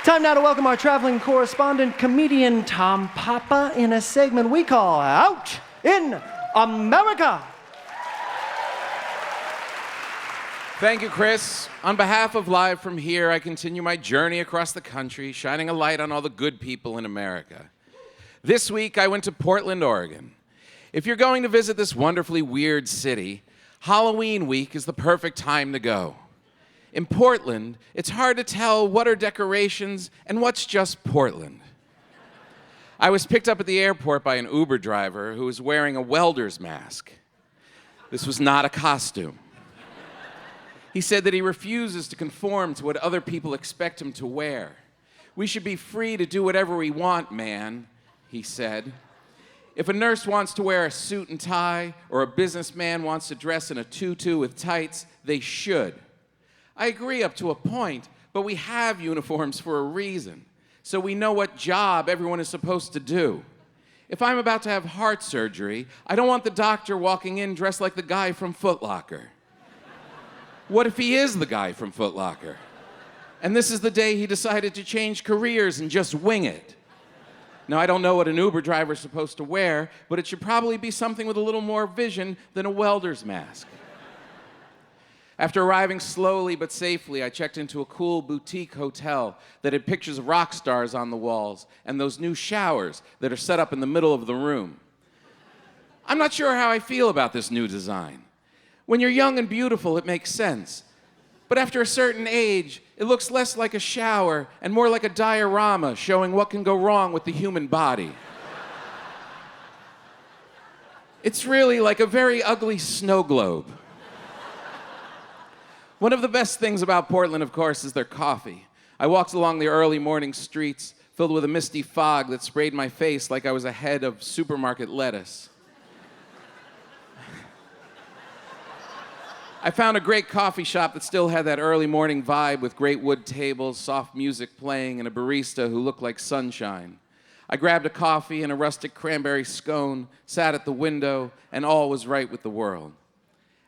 Time now to welcome our traveling correspondent, comedian Tom Papa, in a segment we call Out in America. Thank you, Chris. On behalf of Live from Here, I continue my journey across the country, shining a light on all the good people in America. This week, I went to Portland, Oregon. If you're going to visit this wonderfully weird city, Halloween week is the perfect time to go. In Portland, it's hard to tell what are decorations and what's just Portland. I was picked up at the airport by an Uber driver who was wearing a welder's mask. This was not a costume. He said that he refuses to conform to what other people expect him to wear. We should be free to do whatever we want, man, he said. If a nurse wants to wear a suit and tie, or a businessman wants to dress in a tutu with tights, they should. I agree up to a point, but we have uniforms for a reason, so we know what job everyone is supposed to do. If I'm about to have heart surgery, I don't want the doctor walking in dressed like the guy from Foot Locker. What if he is the guy from Foot Locker? And this is the day he decided to change careers and just wing it. Now, I don't know what an Uber driver is supposed to wear, but it should probably be something with a little more vision than a welder's mask. After arriving slowly but safely, I checked into a cool boutique hotel that had pictures of rock stars on the walls and those new showers that are set up in the middle of the room. I'm not sure how I feel about this new design. When you're young and beautiful, it makes sense. But after a certain age, it looks less like a shower and more like a diorama showing what can go wrong with the human body. It's really like a very ugly snow globe. One of the best things about Portland, of course, is their coffee. I walked along the early morning streets filled with a misty fog that sprayed my face like I was a head of supermarket lettuce. I found a great coffee shop that still had that early morning vibe with great wood tables, soft music playing, and a barista who looked like sunshine. I grabbed a coffee and a rustic cranberry scone, sat at the window, and all was right with the world.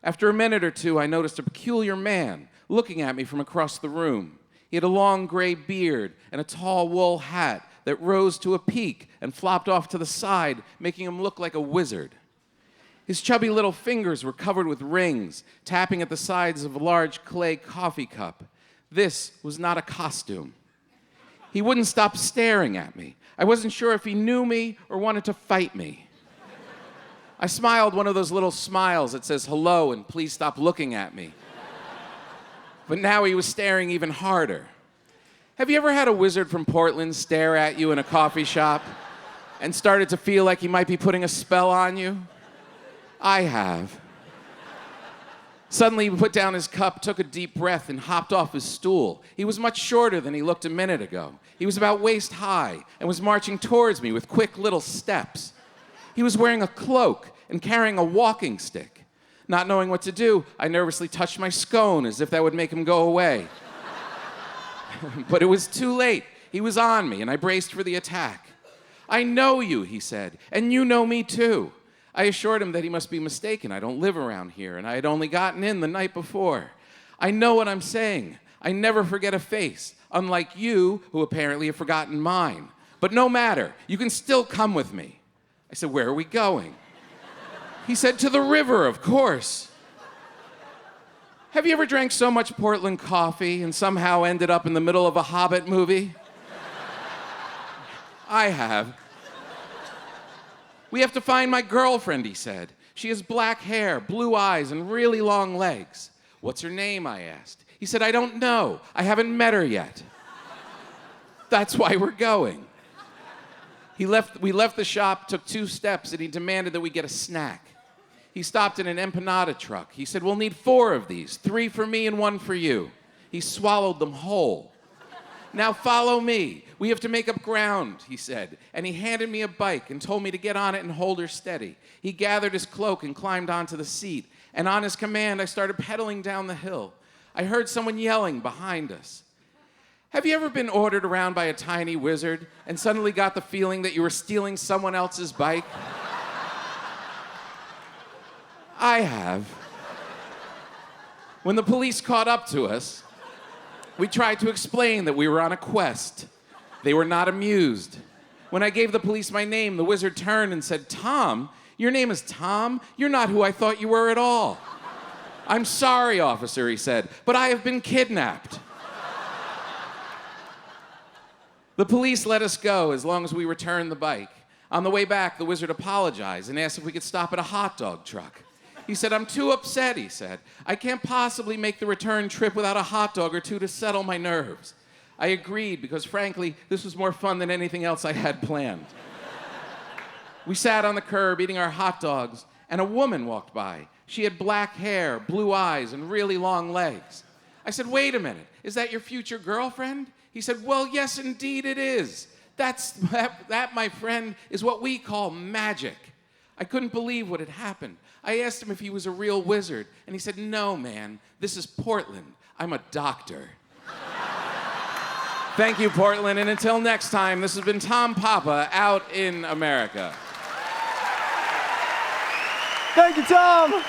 After a minute or two, I noticed a peculiar man looking at me from across the room. He had a long gray beard and a tall wool hat that rose to a peak and flopped off to the side, making him look like a wizard. His chubby little fingers were covered with rings, tapping at the sides of a large clay coffee cup. This was not a costume. He wouldn't stop staring at me. I wasn't sure if he knew me or wanted to fight me. I smiled one of those little smiles that says hello and please stop looking at me. But now he was staring even harder. Have you ever had a wizard from Portland stare at you in a coffee shop and started to feel like he might be putting a spell on you? I have. Suddenly, he put down his cup, took a deep breath, and hopped off his stool. He was much shorter than he looked a minute ago. He was about waist high and was marching towards me with quick little steps. He was wearing a cloak and carrying a walking stick. Not knowing what to do, I nervously touched my scone as if that would make him go away. But it was too late. He was on me, and I braced for the attack. "I know you," he said, "and you know me too." I assured him that he must be mistaken. I don't live around here, and I had only gotten in the night before. I know what I'm saying. I never forget a face, unlike you, who apparently have forgotten mine. But no matter, you can still come with me. I said, "Where are we going?" He said, "To the river, of course." Have you ever drank so much Portland coffee and somehow ended up in the middle of a Hobbit movie? I have. "We have to find my girlfriend," he said. "She has black hair, blue eyes, and really long legs." "What's her name?" I asked. He said, "I don't know. I haven't met her yet." That's why we're going. We left the shop, took 2 steps, and he demanded that we get a snack. He stopped in an empanada truck. He said, "We'll need 4 of these, 3 for me and 1 for you." He swallowed them whole. "Now follow me. We have to make up ground," he said. And he handed me a bike and told me to get on it and hold her steady. He gathered his cloak and climbed onto the seat. And on his command, I started pedaling down the hill. I heard someone yelling behind us. Have you ever been ordered around by a tiny wizard and suddenly got the feeling that you were stealing someone else's bike? I have. When the police caught up to us, We tried to explain that we were on a quest. They were not amused. When I gave the police my name, the wizard turned and said, "Tom? Your name is Tom? You're not who I thought you were at all." "I'm sorry, officer," he said, "but I have been kidnapped." The police let us go as long as we returned the bike. On the way back, the wizard apologized and asked if we could stop at a hot dog truck. He said, "I'm too upset," he said. "I can't possibly make the return trip without a hot dog or two to settle my nerves." I agreed because, frankly, this was more fun than anything else I had planned. We sat on the curb eating our hot dogs, and a woman walked by. She had black hair, blue eyes, and really long legs. I said, "Wait a minute, is that your future girlfriend?" He said, "Well, yes, indeed it is. That, my friend, is what we call magic." I couldn't believe what had happened. I asked him if he was a real wizard, and he said, "No, man, this is Portland. I'm a doctor." Thank you, Portland, and until next time, this has been Tom Papa out in America. Thank you, Tom.